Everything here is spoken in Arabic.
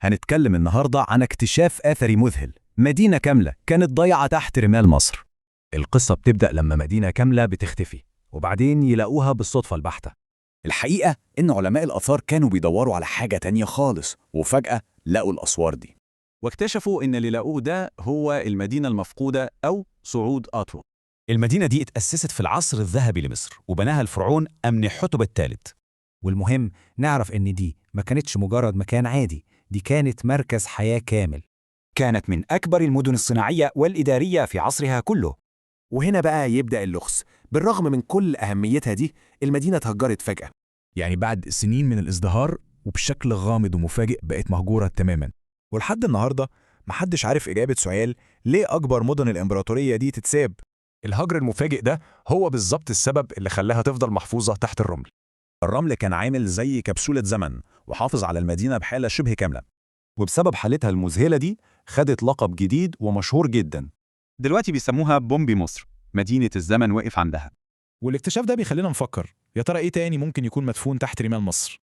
هنتكلم النهاردة عن اكتشاف أثري مذهل، مدينة كاملة كانت ضايعة تحت رمال مصر. القصة بتبدأ لما مدينة كاملة بتختفي وبعدين يلاقوها بالصدفة البحتة. الحقيقة إن علماء الآثار كانوا بيدوروا على حاجة تانية خالص، وفجأة لقوا الأسوار دي. واكتشفوا إن اللي لقوه ده هو المدينة المفقودة أو صعود آترو. المدينة دي اتأسست في العصر الذهبي لمصر وبناها الفرعون أمنحتب الثالث. والمهم نعرف إن دي ما كانتش مجرد مكان عادي، دي كانت مركز حياة كامل. كانت من أكبر المدن الصناعية والإدارية في عصرها كله. وهنا بقى يبدأ اللغز. بالرغم من كل أهميتها دي، المدينة اتهجرت فجأة. يعني بعد سنين من الازدهار وبشكل غامض ومفاجئ بقت مهجورة تماما. ولحد النهاردة محدش عارف إجابة سؤال ليه أكبر مدن الإمبراطورية دي تتساب. الهجر المفاجئ ده هو بالظبط السبب اللي خلاها تفضل محفوظة تحت الرمل. الرمل كان عامل زي كبسولة زمن وحافظ على المدينة بحالة شبه كاملة. وبسبب حالتها المذهلة دي خدت لقب جديد ومشهور جدا. دلوقتي بيسموها بومبي مصر، مدينة الزمن وقف عندها. والاكتشاف ده بيخلينا نفكر، يا ترى إيه تاني ممكن يكون مدفون تحت رمال مصر؟